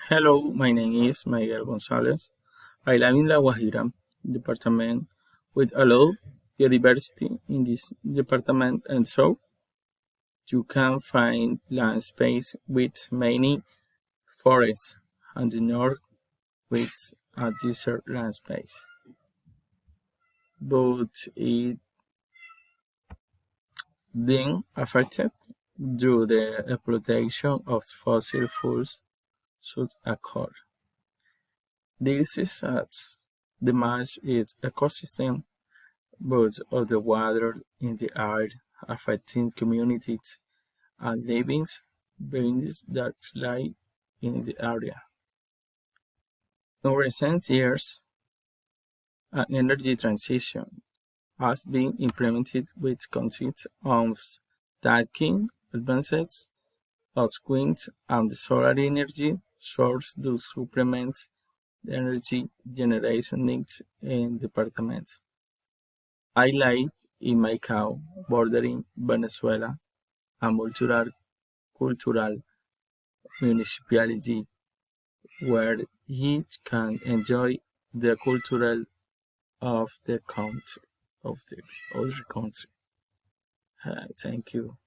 Hello, my name is Miguel Gonzalez. I live in La Guajira department with a lot of biodiversity in this department, and so you can find land space with many forests and the north with a desert land space. But it then affected due the exploitation of fossil fuels such as coal. This is at damage its ecosystem both of the water in the air, affecting communities and living beings that live in the area. In recent years, an energy transition has been implemented which consists of taking advances of wind and solar energy sources to supplement the energy generation needs in departments. I live in Maicao, bordering Venezuela, a multicultural municipality where each can enjoy the cultural of the country of the other country. Thank you.